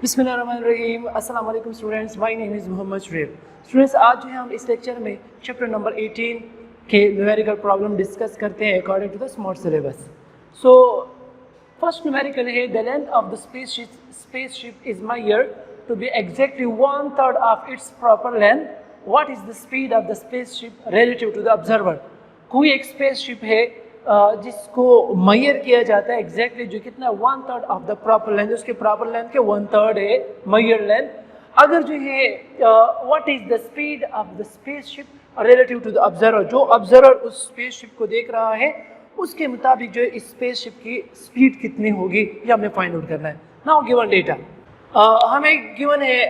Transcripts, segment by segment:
बिस्मिल्लाहिर्रहमानिर्रहीम। अस्सलाम वालेकुम students, my name is Mohammad Shureb. Students, आज जो है हम इस लेक्चर में चैप्टर नंबर 18 के न्यूमेरिकल प्रॉब्लम डिस्कस करते हैं according to the smart syllabus. So first numerical है the length of the spaceship is measured to be exactly 1/3 of its proper length. What is the speed of the spaceship relative to the observer. कोई एक spaceship है जिसको major किया जाता है exactly जो कितना 1/3 ऑफ द प्रॉपर लेंथ, उसके प्रॉपर लेंथ के 1/3 है मेजर लेंथ। अगर जो है what is the speed of the spaceship relative to the observer, जो ऑब्जर्वर उस स्पेसशिप को देख रहा है उसके मुताबिक जो है इस स्पेसशिप की स्पीड कितनी होगी ये हमें फाइंड आउट करना है। नाउ गिवन डेटा हमें गिवन है,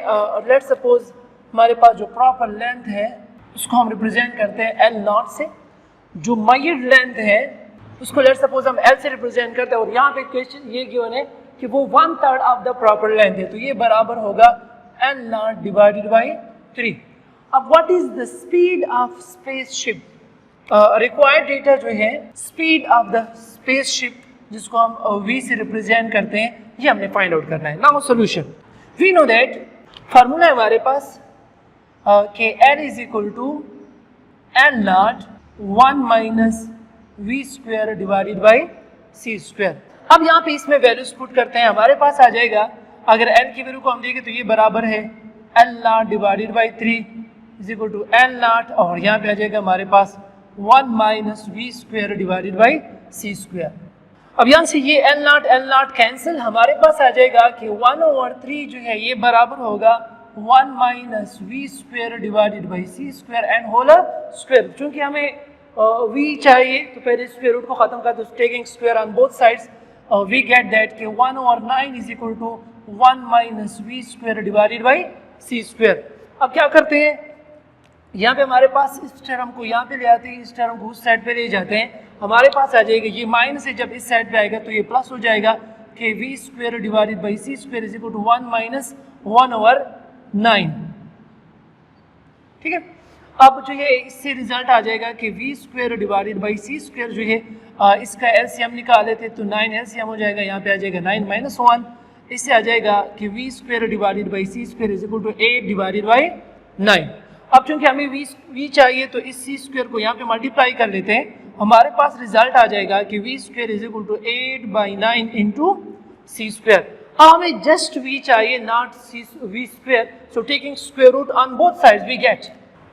लेट सपोज हमारे पास जो प्रॉपर लेंथ है उसको हम रिप्रेजेंट करते हैं L0 से। जो मेजर्ड लेंथ है उसको लेट सपोज हम L से रिप्रेजेंट करते हैं और यहाँ पे क्वेश्चन ये गिवन है कि वो 1/3 ऑफ द प्रॉपर लेंथ है, तो ये बराबर होगा L0 डिवाइडेड बाई 3। अब what is the speed of spaceship, required data जो है स्पीड ऑफ द स्पेसशिप जिसको हम V से रिप्रेजेंट करते हैं ये हमने फाइंड आउट करना है। Now solution, we know that formula है हमारे पास कि L is equal to L0 1 minus V square divided by C square. अब यहाँ पे इसमें वैल्यूज पुट करते हैं, हमारे पास आ जाएगा अगर L की वैल्यू को हम देखें तो ये बराबर है L0 divided by 3 is equal to L0 और यहाँ पे आ जाएगा हमारे पास 1 minus V square divided by C square. अब यहाँ से ये L0 कैंसिल, हमारे पास आ जाएगा कि 1/3 जो है ये बराबर होगा 1 minus V square divided by C square and whole square. चूंकि हमें V चाहिए तो पहले स्क्वायर रूट को खत्म कर दो, taking square on both sides we get that कि 1/9 is equal to 1 minus V square divided by C square. अब क्या करते हैं, यहाँ पे हमारे पास इस टर्म को यहाँ पे ले आते हैं, इस टर्म को उस साइड पे ले जाते हैं, हमारे पास आ जाएगा ये माइनस है, जब इस साइड पे आएगा तो ये प्लस हो जाएगा कि V square divided by C square is equal to 1 minus 1/9। ठीक है, अब जो है इससे रिजल्ट आ जाएगा कि V square divided by C square जो है इसका एलसीएम निकाल लेते तो 9 एलसीएम हो जाएगा, यहाँ पे आ जाएगा 9 माइनस 1, इससे आ जाएगा कि V square divided by C square is equal to 8 divided by 9। अब चूंकि हमें V चाहिए तो इस C स्क्वायर को यहाँ पे मल्टीप्लाई कर लेते हैं, हमारे पास रिजल्ट आ जाएगा कि V square is equal to 8/9 into C square. हाँ, हमें जस्ट V चाहिए not V square, so taking square root on both sides we get,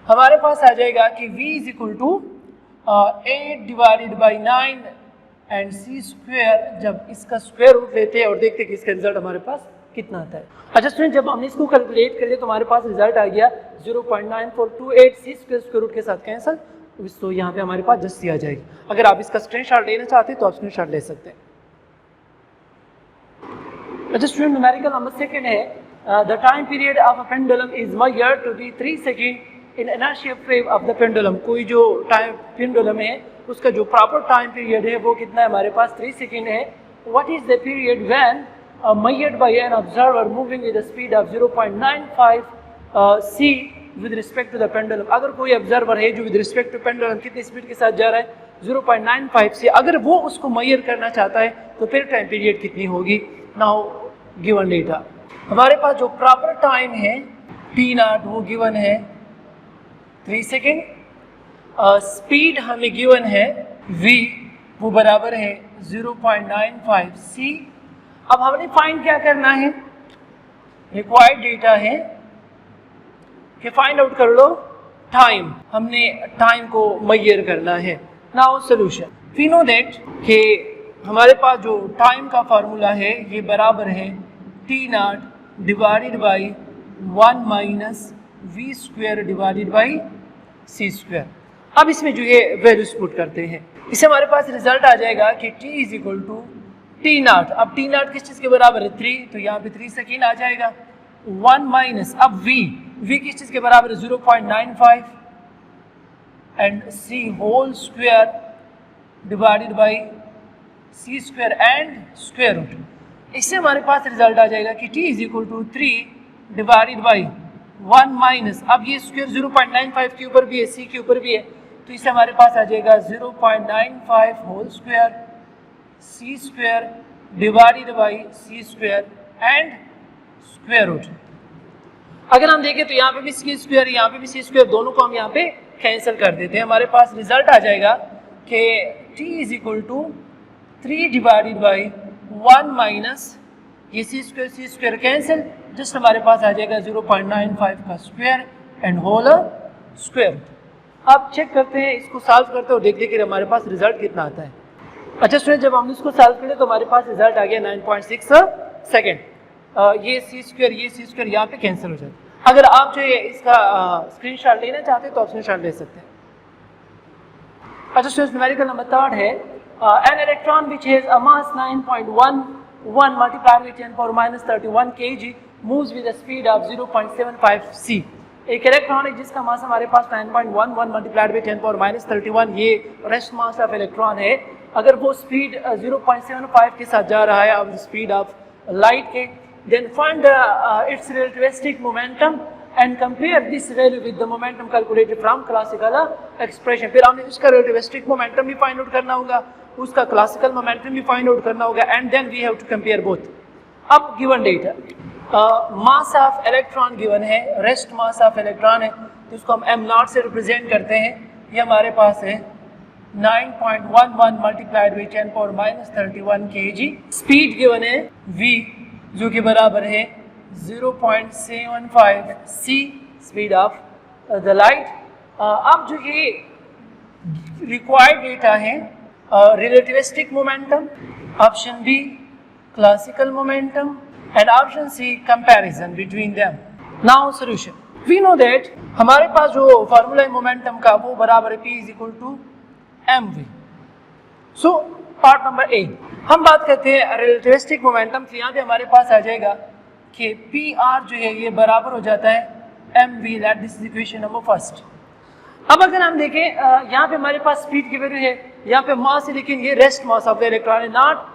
हमारे पास आ जाएगा कि V is equal to 8 divided by 9 and C square. जब इसका स्क्वायर रूट लेते हैं और देखते हैं कि इसका रिजल्ट हमारे पास कितना आता है। अच्छा स्टूडेंट, जब हमने इसको कैलकुलेट कर लिया तो हमारे पास रिजल्ट आ गया 0.9428, C स्क्वायर रूट के साथ कैंसिल, तो यहाँ पे हमारे पास जस्ट आ जाएगी। अगर आप इसका स्क्रीनशॉट लेना चाहते हैं तो आप स्क्रीनशॉट ले सकते हैं। अच्छा स्टूडेंट, न्यूमेरिकल नंबर सेकंड है the time period of a pendulum is measured to be 3 second in inertia frame of the pendulum. कोई जो टाइम पेंडुलम है उसका जो प्रॉपर टाइम पीरियड है वो कितना है, हमारे पास 3 सेकंड है। What is the period when measured by an observer moving with a speed of 0.95 c with respect to the pendulum। अगर कोई ऑब्जर्वर है जो विद रिस्पेक्ट टू पेंडुलम कितनी स्पीड के साथ जा रहा है 0.95 से, अगर वो उसको मेजर करना चाहता है तो फिर टाइम पीरियड कितनी होगी। नाउ गिवन डेटा, हमारे पास जो प्रॉपर टाइम है T0 वो गिवन है 3 सेकेंड, स्पीड हमें गिवन है V वो बराबर है 0.95 c। अब हमने फाइंड क्या करना है, रिक्वायर्ड डेटा है कि फाइंड आउट कर लो टाइम, हमने टाइम को मेजर करना है। Now solution, we know that कि हमारे पास जो टाइम का फार्मूला है ये बराबर है T0 divided by 1 minus V square divided by C square. अब इसमें जो है वैल्यूज पुट करते हैं, इससे हमारे पास रिजल्ट आ जाएगा कि T is equal to T0। अब T0 किस चीज़ के बराबर है 3, तो यहाँ पे 3 सेकेंड आ जाएगा 1 माइनस, अब V किस चीज़ के बराबर है 0.95 and C whole square divided by C square and square root. इससे हमारे पास रिजल्ट आ जाएगा कि T is equal to 3 divided by 1 minus, अब ये स्क्वायर 0.95 के ऊपर भी है C के ऊपर भी है, तो इससे हमारे पास आ जाएगा 0.95 whole square C square divided by C square and square root. अगर हम देखें तो यहाँ पे भी सी स्क्वायर, यहाँ पे भी सी स्क्वायर, दोनों को हम यहाँ पे कैंसिल कर देते हैं। हमारे पास रिजल्ट आ जाएगा कि t is equal to 3 divided by 1 minus ये सी स्क्वायर कैंसिल, जस्ट हमारे पास आ जाएगा 0.95 का स्क्वायर एंड होल स्क्वायर। अब चेक करते हैं, इसको सॉल्व करते हैं और देखते हैं कि हमारे पास रिजल्ट कितना आता है। अच्छा स्टूडेंट, जब हमने इसको सॉल्व किया तो हमारे पास रिजल्ट आ गया 9.6 सेकेंड। ये सी स्क्वायर यहाँ पे कैंसिल हो जाता है। अगर आप जो है इसका स्क्रीनशॉट लेना चाहते हैं तो आप स्क्रीनशॉट ले सकते हैं। अच्छा स्टूडेंट्स, न्यूमेरिकल नंबर 3 है an electron which has a mass 9.11 multiplied with 10 power minus 31 kg moves with the speed of 0.75 c। एक इलेक्ट्रॉन है जिसका मास हमारे पास 9.11 मल्टीप्लाइड बाई 10 पावर माइनस 31, ये रेस्ट मास ऑफ इलेक्ट्रॉन है। अगर वो स्पीड 0.75 के साथ जा रहा है of the speed of light के, then find its relativistic momentum and compare this value with the momentum calculated from classical expression। फिर हमने उसका relativistic momentum भी फाइंड आउट करना होगा, उसका classical momentum भी फाइंड आउट करना होगा, and then we have to compare both। अब given data mass of electron given है, रेस्ट मास ऑफ इलेक्ट्रॉन है, तो उसको हम m नॉट से रिप्रेजेंट करते हैं। ये हमारे पास है 9.11 multiplied by 10 power minus 31 kg। Speed given है v जो कि बराबर है 0.75 c speed of the light. अब जो ये रिक्वायर्ड डेटा है relativistic momentum, option B classical momentum and option C comparison between them। Now solution, we know that हमारे पास जो फार्मूला है मोमेंटम का वो बराबर है P is equal to mv। So part number A हम बात करते हैं रिलेटिविस्टिक मोमेंटम की। यहाँ पे हमारे पास आ जाएगा कि PR जो है ये बराबर हो जाता है mv, that this is equation number first. अब अगर हम देखें यहाँ पे हमारे पास स्पीड की वैल्यू है, यहाँ पे मास है, लेकिन ये rest mass of the electron है, नॉट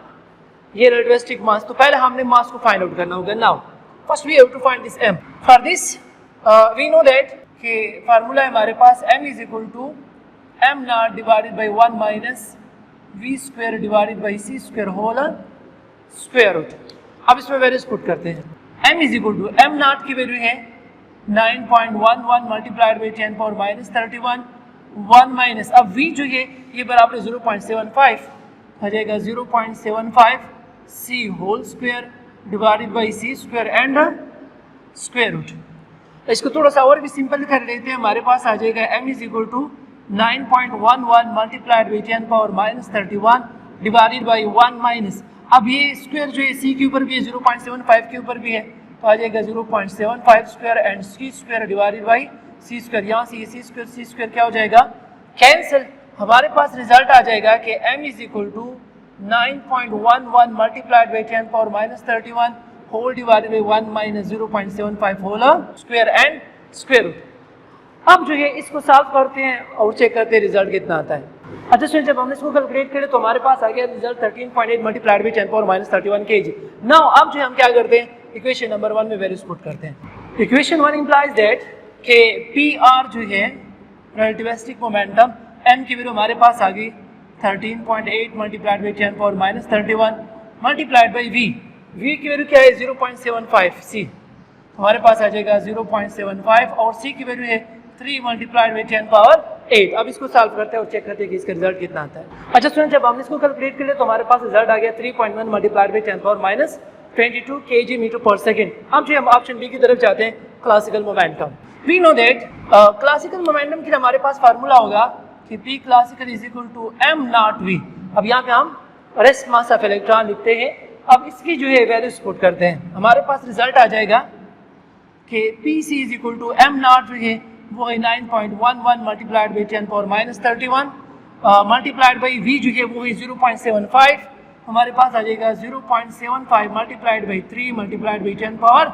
ये रिलेटिविस्टिक मास। तो पहले हमने मास को फाइंड आउट करना होगा। Now first we have to find this m। For this we know that कि फार्मूला है हमारे पास m is equal to m not divided by 1 minus v square divided by c square whole square root. अब इसमें values put करते हैं। m is equal to m not की value है 9.11 multiplied by 10 power minus 31, 1 minus अब v जो है ये बराबर है 0.75 हो जाएगा 0.75 c whole square divided by c square and square root. इसको थोड़ा सा और भी सिंपल कर लेते हैं। हमारे पास आ जाएगा m is equal to 9.11 multiplied by 10 power minus 31 divided by 1 minus अब ये स्क्वायर जो है c के ऊपर भी है, 0.75 के ऊपर भी है, तो आ जाएगा 0.75 square and c square divided by c square. यहाँ से ये c स्क्वायर क्या हो जाएगा, कैंसिल। हमारे पास रिजल्ट आ जाएगा कि m is equal to 9.11 multiplied by 10 power minus 31 whole divided by 1 minus 0.75 whole square and square root. अब जो है इसको सॉल्व करते हैं और चेक करते हैं रिजल्ट कितना आता है। अच्छा स्टूडेंट, जब हमने इसको कैलकुलेट करें तो हमारे पास आ गया result 13.8 multiplied by 10 power minus 31 kg। Now अब जो हम क्या करते हैं, इक्वेशन नंबर 1 में वैल्यूज पुट करते हैं। इक्वेशन 1 इंप्लाइज दैट कि PR जो है रिलेटिविस्टिक मोमेंटम, m की वैल्यू हमारे पास आ गई 13.8 multiplied by 10 power minus 31 multiplied by v की वैल्यू क्या है 0.75 c, हमारे पास आ जाएगा 0.75 और c की वैल्यू है 3 मल्टीप्लाइड बाई 10 पावर 8। अब इसको सॉल्व करते हैं और चेक करते हैं कि इसका रिजल्ट कितना आता है। अच्छा स्टूडेंट, जब हमने इसको कैलकुलेट कर लिया तो हमारे पास रिजल्ट आ गया 3.1 multiplied by 10 power minus 22 kg metre per second. अब जो हम ऑप्शन बी की तरफ जाते हैं, classical momentum. We know that classical momentum के लिए हमारे पास फार्मूला होगा कि P classical is equal to m not v। अब यहाँ पे हम रेस्ट मास ऑफ इलेक्ट्रॉन लिखते हैं। अब इसकी जो है वैल्यूज पुट करते हैं। हमारे पास रिजल्ट आ जाएगा कि PC is equal to m not जो है वो है 9.11 multiplied by 10 power minus 31 multiplied by v जो है वो है 0.75, हमारे पास आ जाएगा 0.75 multiplied by 3 multiplied by 10 power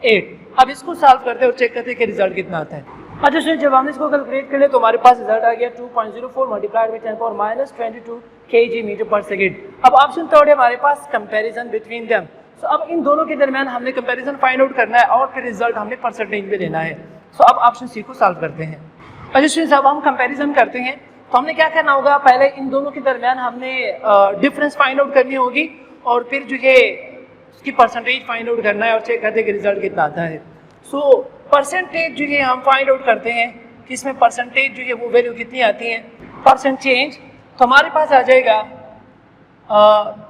8। अब इसको सॉल्व करते हैं और चेक करते हैं कि रिजल्ट कितना आता है। अच्छा स्टूडेंट, जब हमने इसको कैलकुलेट कर लिया तो हमारे पास रिजल्ट आ गया 2.04 multiplied by 10 power minus 22 kg metre per second. अब ऑप्शन थर्ड है हमारे पास कंपैरिजन बिटवीन देम। सो अब इन दोनों के दरमियान हमने कंपैरिजन फाइंड आउट करना है और फिर रिजल्ट हमने परसेंटेज में लेना है। सो अब ऑप्शन सी को सॉल्व करते हैं। अच्छा स्टूडेंट्स, अब हम कंपैरिजन करते हैं तो हमने क्या करना होगा, पहले इन दोनों के दरमियान हमने डिफरेंस फाइंड आउट करनी होगी और फिर जो है उसकी परसेंटेज फाइंड आउट करना है और चेक करते हैं कि रिजल्ट कितना आता है। सो परसेंटेज जो है हम फाइंड आउट करते हैं कि इसमें परसेंटेज जो है वो वैल्यू कितनी आती है। परसेंट चेंज तो हमारे पास आ जाएगा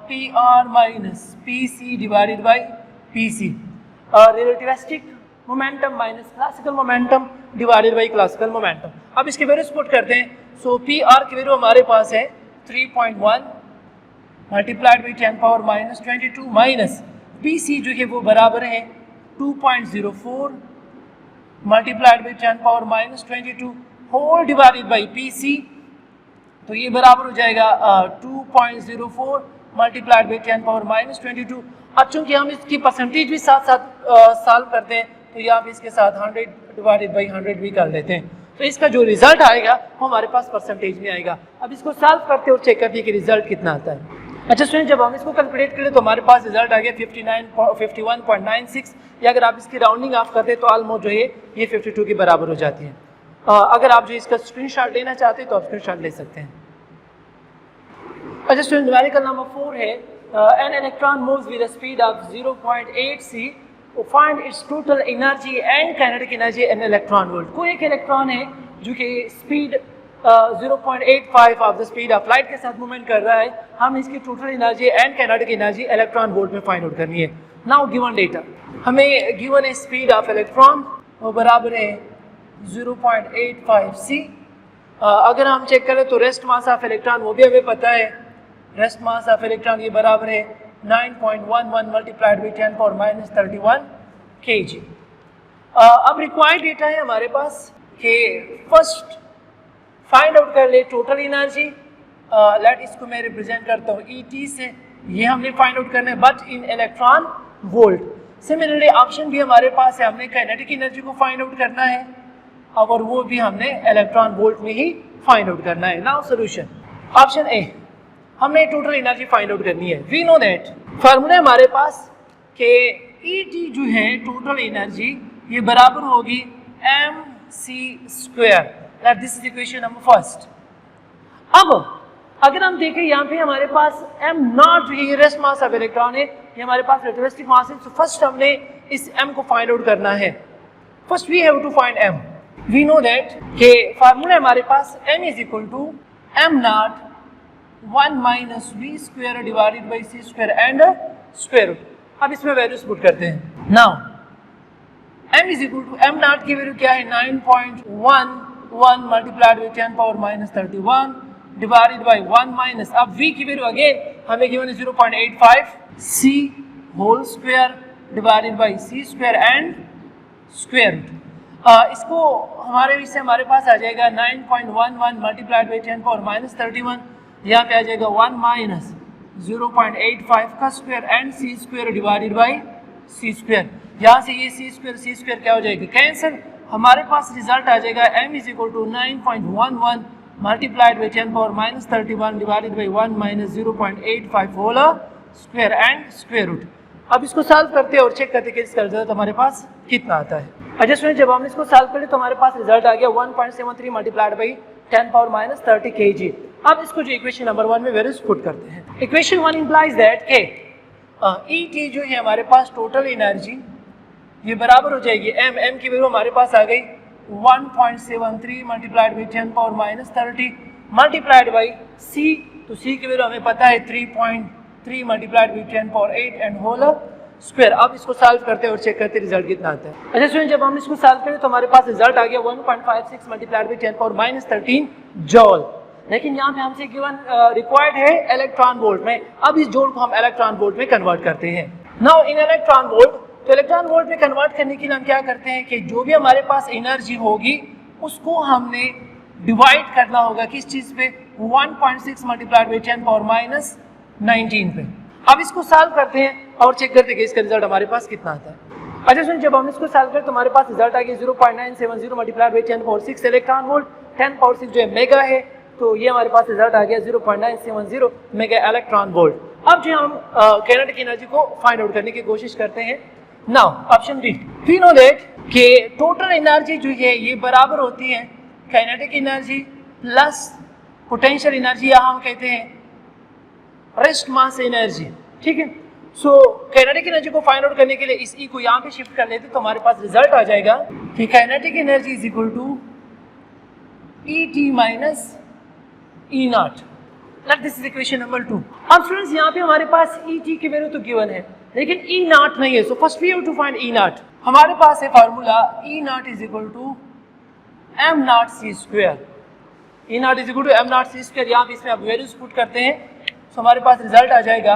P R minus P C divided by P C, relativistic momentum minus classical momentum divided by classical momentum. अब इसके वैल्यूज पुट करते हैं। सो पी आर की वैल्यू हमारे पास है 3.1 multiplied by 10 power minus 22 minus P C जो है वो बराबर है 2.04 multiplied by 10 power minus 22 whole divided by P C, तो ये बराबर हो जाएगा 2.04 मल्टीप्लाइड बाई 10 पावर माइनस 22। अब चूंकि हम इसकी परसेंटेज भी साथ साथ सॉल्व करते हैं तो यहाँ पे इसके साथ 100 डिवाइडेड बाई 100 भी कर लेते हैं, तो इसका जो रिजल्ट आएगा वो हमारे पास परसेंटेज में आएगा। अब इसको सॉल्व करते हैं और चेक करते हैं कि रिजल्ट कितना आता है। अच्छा स्टूडेंट, जब हम इसको कैलकुलेट करें तो हमारे पास रिजल्ट आ गया 51.96, या अगर आप इसकी राउंडिंग ऑफ करते हैं तो ऑलमोस्ट जो है ये 52 के बराबर हो जाती है। अगर आप जो इसका स्क्रीनशॉट लेना चाहते हैं तो आप स्क्रीनशॉट ले सकते हैं। अच्छा स्टूडेंट, न्यूमेरिकल नंबर 4 है an electron moves with a speed of 0.8 c, find its total energy and kinetic energy in electron volt। कोई एक इलेक्ट्रॉन है जो कि speed 0.85 of the speed of light के साथ मूवमेंट कर रहा है, हम इसकी total energy and kinetic energy electron volt में फाइंड आउट करनी है। नाउ गिवन डेटा, हमें गिवन है स्पीड ऑफ इलेक्ट्रॉन वो बराबर है 0.85 c। अगर हम चेक करें तो रेस्ट मास ऑफ इलेक्ट्रॉन वो भी हमें पता है, रेस्ट मास ऑफ इलेक्ट्रॉन ये बराबर है 9.11 multiplied by 10 power minus 31 kg। अब रिक्वायर्ड डेटा है हमारे पास कि फर्स्ट फाइंड आउट कर ले टोटल एनर्जी, लेट इसको मैं रिप्रेजेंट करता हूँ ET से, ये हमने फाइंड आउट करना है but in electron volt. Similarly option भी हमारे पास है, हमने काइनेटिक एनर्जी को फाइंड आउट करना है और वो भी हमने इलेक्ट्रॉन वोल्ट में ही फाइंड आउट करना है। नाउ सॉल्यूशन, ऑप्शन ए, हमने टोटल एनर्जी फाइंड आउट करनी है। वी नो दैट फार्मूला हमारे पास कि ET जो है टोटल एनर्जी ये बराबर होगी mc², that this is equation number first. अब अगर हम देखें यहाँ पे हमारे पास m0 जो है ये रेस्ट मास ऑफ इलेक्ट्रॉन है, ये हमारे पास रिलेटिविस्टिक मास है, तो फर्स्ट हमने इस m को फाइंड आउट करना है। First we have to find m। We know that कि फार्मूला हमारे पास m is equal to m0 1 minus v² divided by c² and square root. अब इसमें वैल्यूज पुट करते हैं। Now m is equal to m0 की value क्या है 9.11 multiplied by 10 power minus 31 divided by 1 minus, अब v की वैल्यू अगेन हमें गिवन है 0.85 c whole square divided by c² and square root. इसको इससे हमारे पास आ जाएगा 9.11 मल्टीप्लाइड बाई 10 पावर माइनस 31, यहाँ पे आ जाएगा 1 माइनस 0.85 का square and c² divided by c²। यहाँ से ये c² क्या हो जाएगा कैंसिल, हमारे पास रिजल्ट आ जाएगा m is equal to 9.11 multiplied by 10 power minus 31 divided by 1 minus 0.85 whole square and square root. अब इसको सॉल्व करते हैं और चेक करते हैं कि इसका रिजल्ट हमारे पास कितना आता है। अच्छा स्टूडेंट, जब हम इसको सॉल्व करें तो हमारे पास रिजल्ट आ गया 1.73 multiplied by 10 power minus 30 kg। अब इसको जो इक्वेशन नंबर 1 में वैल्यूज पुट करते हैं। इक्वेशन 1 इंप्लाइज दैट के ET जो है हमारे पास टोटल एनर्जी ये बराबर हो जाएगी m की वैल्यू हमारे पास आ गई 1.73 multiplied by 10 power minus 30 multiplied by c, तो c की वैल्यू हमें पता है 3.3 multiplied by 10 power 8 and whole square. अब इसको सॉल्व करते हैं और चेक करते हैं रिजल्ट कितना आता है। अच्छा स्टूडेंट, जब हम इसको सॉल्व करें तो हमारे पास रिजल्ट आ गया 1.56 मल्टीप्लाइड बाई 10 पावर माइनस 13 जॉल, लेकिन यहाँ पे हमसे गिवन रिक्वायर्ड है इलेक्ट्रॉन वोल्ट में। अब इस जॉल को हम इलेक्ट्रॉन वोल्ट में कन्वर्ट करते हैं। नाउ इन इलेक्ट्रॉन वोल्ट, तो इलेक्ट्रॉन वोल्ट में कन्वर्ट करने के लिए हम क्या करते हैं कि जो भी हमारे पास एनर्जी होगी उसको हमने डिवाइड करना होगा किस चीज पे, 1.6 मल्टीप्लाइड बाई 10 पावर माइनस 19 पे। अब इसको सॉल्व करते हैं और चेक करते हैं कि इसका रिजल्ट हमारे पास कितना आता है। अच्छा सुन, जब हम इसको सॉल्व करें तो हमारे पास रिजल्ट आ गया 0.970 multiplied by 10 power 6 electron volt. 10 power 6 जो है मेगा है, तो ये हमारे पास रिजल्ट आ गया 0.970 मेगा इलेक्ट्रॉन वोल्ट। अब जो हम काइनेटिक एनर्जी को फाइंड आउट करने की कोशिश करते हैं। Now option D, we know that कि टोटल एनर्जी जो है ये बराबर होती है kinetic energy plus potential energy, या हम कहते हैं रेस्ट मास एनर्जी। ठीक है, सो काइनेटिक एनर्जी को फाइंड आउट करने के लिए इस ई को यहाँ पे शिफ्ट कर लेते तो हमारे पास रिजल्ट आ जाएगा कि kinetic energy is equal to E T minus E not. This is equation number 2। अब स्टूडेंट्स यहाँ पे हमारे पास ई टी की वैल्यू तो गिवन है लेकिन ई नॉट नहीं है, so first we have to find E not. हमारे पास है formula E not is equal to M not C square. E not is equal to M not C square, यहाँ पे इसमें आप वैल्यूज पुट करते हैं तो हमारे पास रिजल्ट आ जाएगा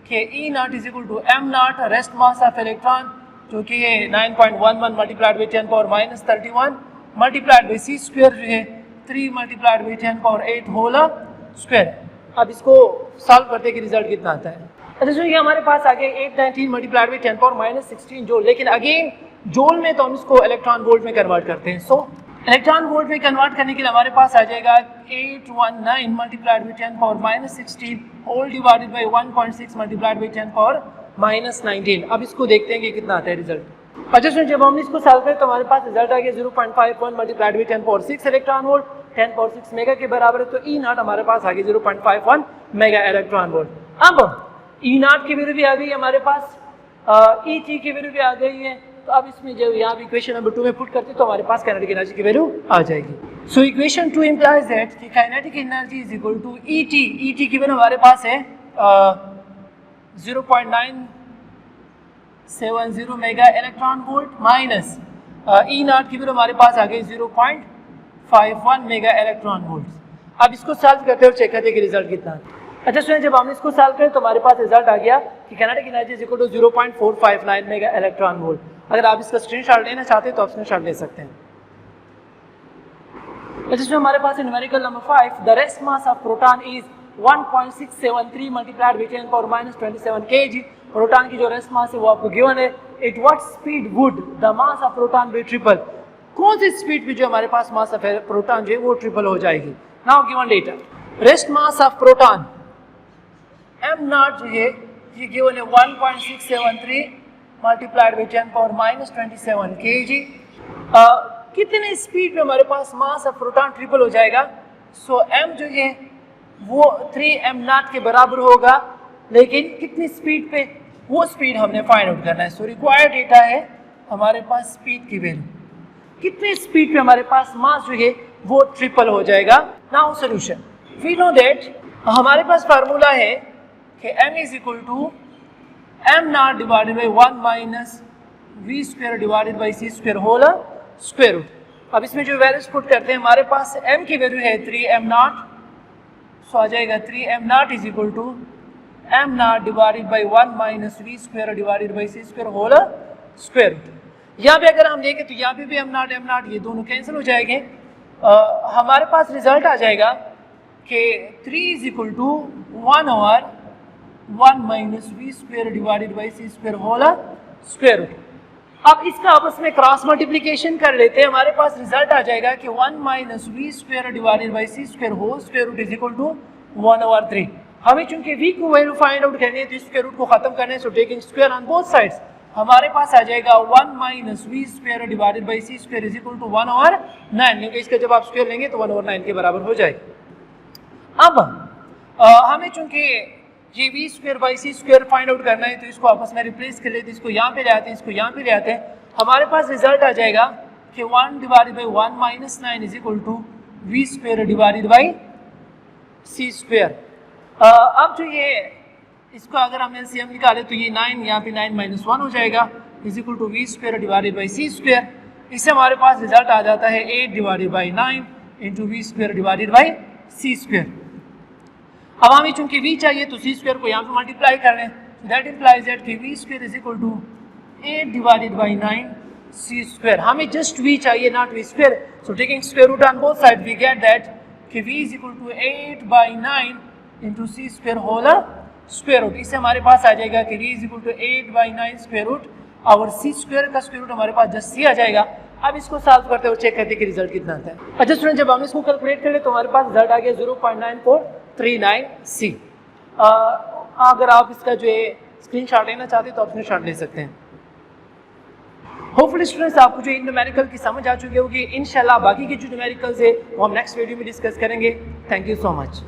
कि E not is equal to M not rest mass of electron जो कि है 9.11 multiplied by 10 power minus 31 multiplied by C square जो है 3 multiplied by 10 power 8 whole square. अब इसको सॉल्व करते कि रिजल्ट कितना आता है। अच्छा सो ये हमारे पास आ गया 819 multiplied by 10 power minus 16 joule, लेकिन अगेन जूल में तो हम इसको इलेक्ट्रॉन वोल्ट में कन्वर्ट करते हैं। सो इलेक्ट्रॉन वोल्ट में कन्वर्ट करने के लिए हमारे पास आ जाएगा 819 multiplied by 10 power minus 16 whole divided by 1.6 multiplied by 10 power minus 19। अब इसको देखते हैं कि कितना आता है रिजल्ट। अच्छा सुन, जब हमने इसको सॉल्व किया तो हमारे पास रिजल्ट आ गया 0.51 multiplied by 10 power 6 electron volt, 10 power 6 mega के बराबर है। तो ई नॉट हमारे पास आ गया 0.51 मेगा इलेक्ट्रॉन वोल्ट। अब ई नॉट की वैल्यू भी आ गई हमारे पास, ई टी की वैल्यू भी आ गई है। तो अब इसमें जब यहाँ पे इक्वेशन नंबर 2 में पुट करते तो हमारे पास काइनेटिक एनर्जी की वैल्यू आ जाएगी। सो इक्वेशन 2 इंप्लाइज दैट कि kinetic energy is equal to E T. E T की वैल्यू हमारे पास है 0.970 mega electron volt minus E not की वैल्यू हमारे पास आ गई 0.51 मेगा इलेक्ट्रॉन वोल्ट। अब इसको सॉल्व करते और चेक करते कि रिजल्ट कितना है। अच्छा सुनिए, जब हमने इसको सॉल्व किया तो हमारे पास रिजल्ट आ गया कि kinetic energy is equal to 0.459 mega electron volt. अगर आप इसका स्क्रीनशॉट लेना चाहते हैं तो आप स्क्रीनशॉट ले सकते हैं। जिसमें हमारे पास है numerical number 5, the rest mass of proton is 1.673 multiplied by 10 power minus 27 kg। Proton की जो रेस्ट मास है वो आपको गिवन है। At what speed would the mass of proton be triple. कौन सी स्पीड पे जो हमारे पास मास ऑफ प्रोटॉन जो है वो ट्रिपल हो जाएगी। Now given data, rest mass of proton am not जो है ये गिवन है 1.673 multiplied by 10 power minus 27 kg। कितने स्पीड पे हमारे पास मास ऑफ प्रोटॉन ट्रिपल हो जाएगा। सो m जो है वो 3m नॉट के बराबर होगा, लेकिन कितनी स्पीड पे, वो स्पीड हमने फाइंड आउट करना है। सो रिक्वायर्ड डेटा है हमारे पास स्पीड की वैल्यू, कितने स्पीड पे हमारे पास मास जो है वो ट्रिपल हो जाएगा। Now solution, we know that हमारे पास फार्मूला है कि m is equal to M not divided by 1 minus V square divided by C square whole square root. अब इसमें जो वैल्यूज पुट करते हैं हमारे पास m की वैल्यू है 3m नॉट, सो आ जाएगा 3m not is equal to m not divided by 1 minus V square divided by C square whole square root. यहाँ पे अगर हम देखें तो यहाँ पे भी m नॉट ये दोनों कैंसिल हो जाएंगे। हमारे पास रिजल्ट आ जाएगा कि 3 is equal to 1 over 1 minus V square divided by C square whole square root. अब इसका आपस में क्रॉस मल्टीप्लिकेशन कर लेते हैं, हमारे पास रिजल्ट आ जाएगा कि 1 minus V square divided by C square whole square root is equal to 1 over 3। हमें चूंकि v को वैल्यू फाइंड आउट करनी है तो स्क्वायर रूट को खत्म करने से taking square on both sides हमारे पास आ जाएगा 1 minus V square divided by C square is equal to 1 over 9, क्योंकि इसका जब आप स्क्वायर लेंगे तो 1 ओवर 9 के बराबर हो जाएगा। अब हमें चूंकि ये V square by C square find out करना है तो इसको आपस में रिप्लेस कर लेते हैं, इसको यहाँ पे ले आते हैं, इसको यहाँ पे ले आते हैं। हमारे पास रिजल्ट आ जाएगा कि 1 divided by 1 minus 9 is equal to V square divided by C square. अब जो ये इसको अगर हम एलसीएम निकालें तो ये 9 यहाँ पे 9 माइनस 1 हो जाएगा is equal to V square divided by C square. इससे हमारे पास रिजल्ट आ जाता है 8 divided by 9 into V square divided by C square. अब हमें चूंकि v चाहिए तो सी स्क्वायर को यहाँ पे मल्टीप्लाई कर रहे हैं, दैट इम्प्लाइज दैट कि V square is equal to 8 divided by 9 C square. हमें जस्ट v चाहिए, not V square. So taking square root on both side we get that कि v is equal to 8 by 9 into C square whole square root. इससे हमारे पास आ जाएगा कि v is equal to 8 by 9 square root और C square का square root हमारे पास जस्ट सी आ जाएगा। अब इसको सॉल्व करते हैं और चेक करते हैं कि रिजल्ट कितना आता है। अच्छा स्टूडेंट, जब हम इसको कैलकुलेट करें तो हमारे पास रिजल्ट आ गया 0.9439 C। अगर आप इसका जो है स्क्रीनशॉट लेना चाहते हैं तो आप स्क्रीनशॉट ले सकते हैं। होपफुली स्टूडेंट्स आपको जो न्यूमेरिकल की समझ आ चुकी होगी। इंशाल्लाह बाकी के जो न्यूमेरिकल्स है वो हम नेक्स्ट वीडियो में डिस्कस करेंगे। Thank you so much.